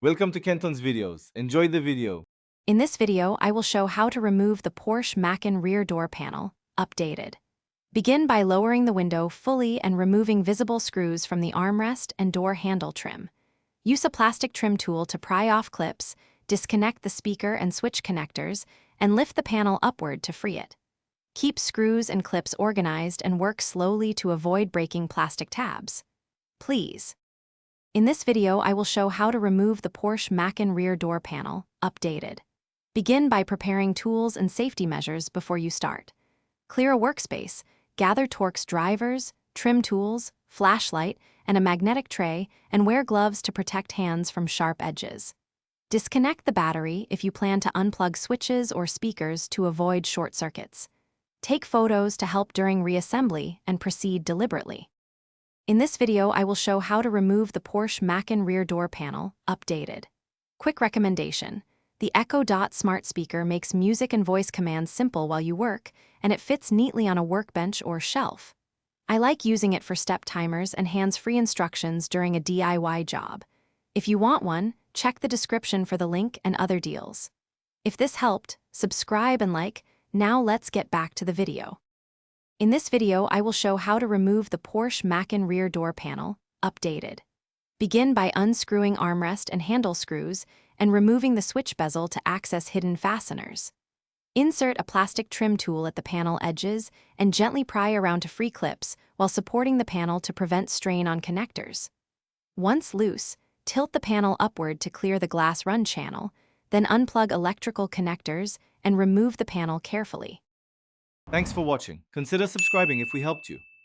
Welcome to Kenton's videos. Enjoy the video. In this video, I will show how to remove the Porsche Macan rear door panel, updated. Begin by lowering the window fully and removing visible screws from the armrest and door handle trim. Use a plastic trim tool to pry off clips, disconnect the speaker and switch connectors, and lift the panel upward to free it. Keep screws and clips organized and work slowly to avoid breaking plastic tabs. Please. In this video, I will show how to remove the Porsche Macan rear door panel, updated. Begin by preparing tools and safety measures before you start. Clear a workspace, gather Torx drivers, trim tools, flashlight, and a magnetic tray, and wear gloves to protect hands from sharp edges. Disconnect the battery if you plan to unplug switches or speakers to avoid short circuits. Take photos to help during reassembly and proceed deliberately. In this video, I will show how to remove the Porsche Macan rear door panel, updated. Quick recommendation. The Echo Dot smart speaker makes music and voice commands simple while you work, and it fits neatly on a workbench or shelf. I like using it for step timers and hands-free instructions during a DIY job. If you want one, check the description for the link and other deals. If this helped, subscribe and like. Now let's get back to the video. In this video, I will show how to remove the Porsche Macan rear door panel, updated. Begin by unscrewing armrest and handle screws and removing the switch bezel to access hidden fasteners. Insert a plastic trim tool at the panel edges and gently pry around to free clips while supporting the panel to prevent strain on connectors. Once loose, tilt the panel upward to clear the glass run channel, then unplug electrical connectors and remove the panel carefully. Thanks for watching. Consider subscribing if we helped you.